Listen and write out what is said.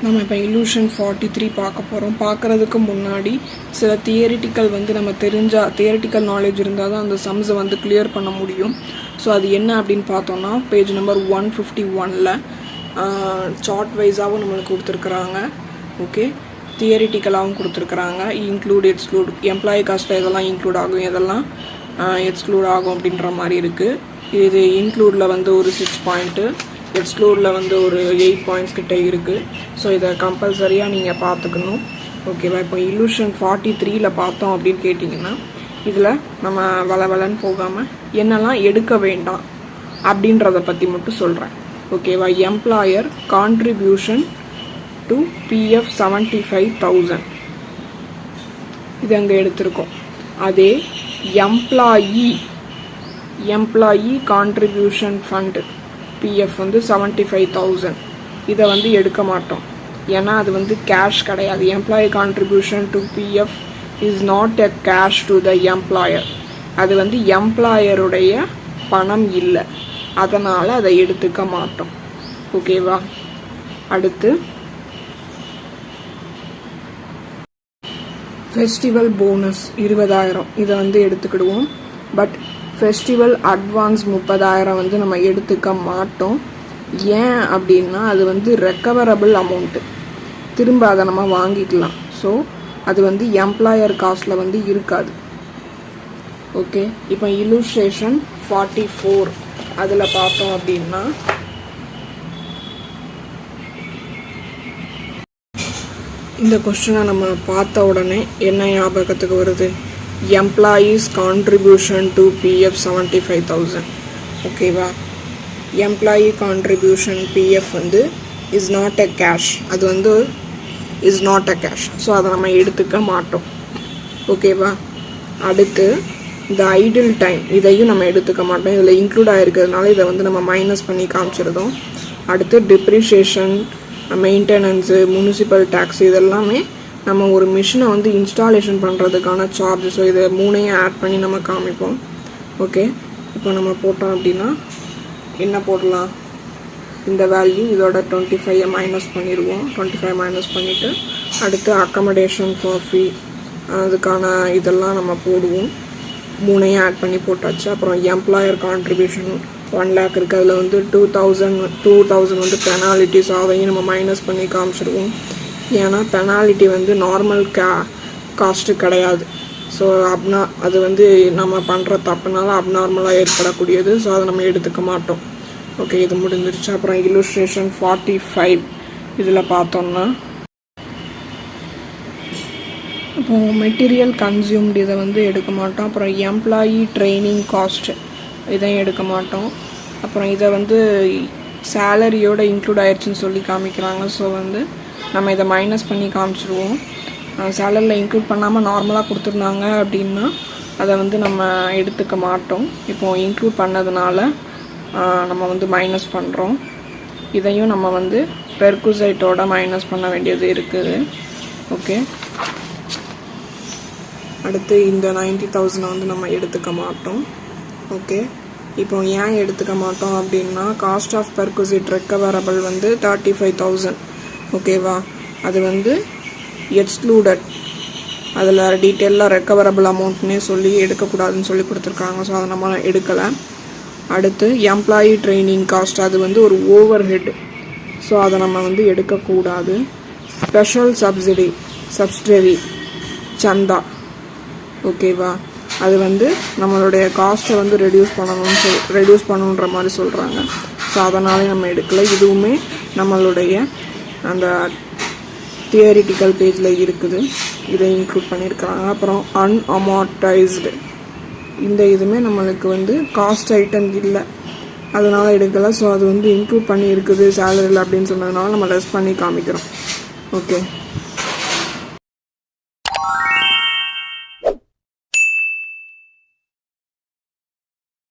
நம்ம இப்போ illusion 43 பார்க்க போகிறோம். பார்க்குறதுக்கு முன்னாடி சில தியரிட்டிக்கல் நம்ம தியரிட்டிக்கல் நாலேஜ் இருந்தால் தான் அந்த சம்ஸை கிளியர் பண்ண முடியும். ஸோ அது என்ன அப்படின்னு பார்த்தோம்னா பேஜ் நம்பர் 151ல் சார்ட் வைஸாகவும் நம்மளுக்கு கொடுத்துருக்குறாங்க. ஓகே, தியரிட்டிக்கலாகவும் கொடுத்துருக்குறாங்க. இன்க்ளூட் எக்ஸ்க்ளூட் எம்ப்ளாயி காஸ்ட்டில் எதெல்லாம் இன்க்ளூட் ஆகும், எதெல்லாம் எக்ஸ்க்ளூட் ஆகும் அப்படின்ற மாதிரி இருக்குது. இது இன்க்ளூடில் ஒரு 6 பாயிண்ட்டு, எக்ஸ்க்ளூடில் ஒரு 8 பாயிண்ட்ஸ் கிட்டே இருக்குது. ஸோ இதை கம்பல்சரியாக நீங்கள் பார்த்துக்கணும். ஓகேவா? இப்போ illusion 43ல் பார்த்தோம் அப்படின்னு கேட்டிங்கன்னா இதில் நம்ம வளன்னு போகாமல் என்னெல்லாம் எடுக்க வேண்டாம் அப்படின்றத பற்றி மட்டும் சொல்கிறேன். ஓகேவா? எம்ப்ளாயர் கான்ட்ரிபியூஷன் டு PF 75,000 இது அங்கே எடுத்திருக்கோம். அதே எம்ப்ளாயி கான்ட்ரிபியூஷன் ஃபண்டு PF 75,000 இதை எடுக்க மாட்டோம். ஏன்னா அது கேஷ் கிடையாது. Employee contribution to PF is not a cash to the employer. அது எம்ப்ளாயருடைய பணம் இல்லை, அதனால் அதை எடுத்துக்க மாட்டோம். ஓகேவா? அடுத்து ஃபெஸ்டிவல் போனஸ் 20,000 இதை எடுத்துக்கிடுவோம். பட் ஃபெஸ்டிவல் அட்வான்ஸ் 30,000 நம்ம எடுத்துக்க மாட்டோம். ஏன் அப்படின்னா அது ரெக்கவரபிள் அமௌண்ட்டு, திரும்ப அதை நம்ம வாங்கிக்கலாம். ஸோ அது எம்ப்ளாயர் காஸ்டில் இருக்காது. ஓகே, இப்போ illustration 44 அதில் பார்த்தோம் அப்படின்னா இந்த கொஸ்டினை நம்ம பார்த்த உடனே என்ன ஞாபகத்துக்கு வருது? Employees contribution to PF 75,000. ஓகேவா? Employee contribution PF is not a cash. அது is not a cash. So அதை நம்ம எடுத்துக்க மாட்டோம். ஓகேவா? அடுத்து இந்த ஐடில் டைம் இதையும் நம்ம எடுத்துக்க மாட்டோம். இதில் இன்க்ளூட் ஆகிருக்கிறதுனால இதை நம்ம மைனஸ் பண்ணி காமிச்சிருந்தோம். அடுத்து டிப்ரிஷியேஷன், மெயின்டெனன்ஸு, முனிசிபல் டேக்ஸ் இதெல்லாமே நம்ம ஒரு மிஷினை இன்ஸ்டாலேஷன் பண்ணுறதுக்கான சார்ஜ். ஸோ இதை 3ஐயும் ஆட் பண்ணி நம்ம காமிப்போம். ஓகே, இப்போ நம்ம போட்டோம் அப்படின்னா என்ன போடலாம்? இந்த வேல்யூ இதோட 25 மைனஸ் பண்ணிடுவோம். 25 மைனஸ் பண்ணிவிட்டு அடுத்து அக்கமடேஷன் ஃபார் ஃபீ அதுக்கான இதெல்லாம் நம்ம போடுவோம். 3ஐயும் ஆட் பண்ணி போட்டாச்சு. அப்புறம் எம்ப்ளாயர் கான்ட்ரிபியூஷன் 1 lakh இருக்குது. அதில் 2,000 பெனாலிட்டிஸ், அதையும் நம்ம மைனஸ் பண்ணி காமிச்சிடுவோம். ஏன்னா பெனாலிட்டி நார்மல் காஸ்ட்டு கிடையாது. ஸோ அது நம்ம பண்ணுற தப்புனால அப்நார்மலாக ஏற்படக்கூடியது. ஸோ அதை நம்ம எடுத்துக்க மாட்டோம். ஓகே, இது முடிஞ்சிருச்சு. அப்புறம் illustration 45 இதில் பார்த்தோம்னா இப்போ மெட்டீரியல் கன்சியூம்டு இதை எடுக்க மாட்டோம். அப்புறம் எம்ப்ளாயி ட்ரைனிங் காஸ்ட் இதையும் எடுக்க மாட்டோம். அப்புறம் இதை சேலரியோடு இன்க்ளூட் ஆயிடுச்சுன்னு சொல்லி காமிக்கிறாங்க. ஸோ நம்ம இதை மைனஸ் பண்ணி காமிச்சிடுவோம். சேலரியில் இன்க்ளூட் பண்ணாமல் நார்மலாக கொடுத்துருந்தாங்க அப்படின்னா அதை நம்ம எடுத்துக்க மாட்டோம். இப்போது இன்க்ளூட் பண்ணதுனால நம்ம மைனஸ் பண்ணுறோம். இதையும் நம்ம பெர்குசைட்டோட மைனஸ் பண்ண வேண்டியது இருக்குது. ஓகே, அடுத்து இந்த 90,000 நம்ம எடுத்துக்க மாட்டோம். ஓகே, இப்போ ஏன் எடுத்துக்க மாட்டோம் அப்படின்னா காஸ்ட் ஆஃப் பெர்குசைட் ரெக்கவரபிள் 35,000. ஓகேவா? அது எக்ஸ்க்ளூடட். அதில் டீட்டெயிலாக ரெக்கவரபிள் அமௌண்ட்னே சொல்லி எடுக்கக்கூடாதுன்னு சொல்லி கொடுத்துருக்காங்க. ஸோ அதை நம்ம எடுக்கலை. அடுத்து எம்ப்ளாயி ட்ரைனிங் காஸ்ட் அது ஒரு ஓவர் ஹெட். ஸோ அதை நம்ம எடுக்கக்கூடாது. ஸ்பெஷல் சப்சிடரி சந்தா. ஓகேவா? அது நம்மளுடைய காஸ்ட்டை ரெடியூஸ் பண்ணணுன்ற மாதிரி சொல்கிறாங்க. ஸோ அதனாலே நம்ம எடுக்கலை. இதுவுமே நம்மளுடைய அந்த தியரிட்டிக்கல் பேஜில் இருக்குது, இதை இன்க்ளூட் பண்ணியிருக்கிறாங்க. அப்புறம் அன்அமார்டைஸ்டு இந்த இதுவுமே நம்மளுக்கு காஸ்ட் ஐட்டம் இல்லை, அதனால் எடுக்கலை. ஸோ அது இன்க்ளூட் பண்ணி இருக்குது சேலரியில் அப்படின்னு சொன்னதுனால நம்ம லெஸ் பண்ணி காமிக்கிறோம். ஓகே.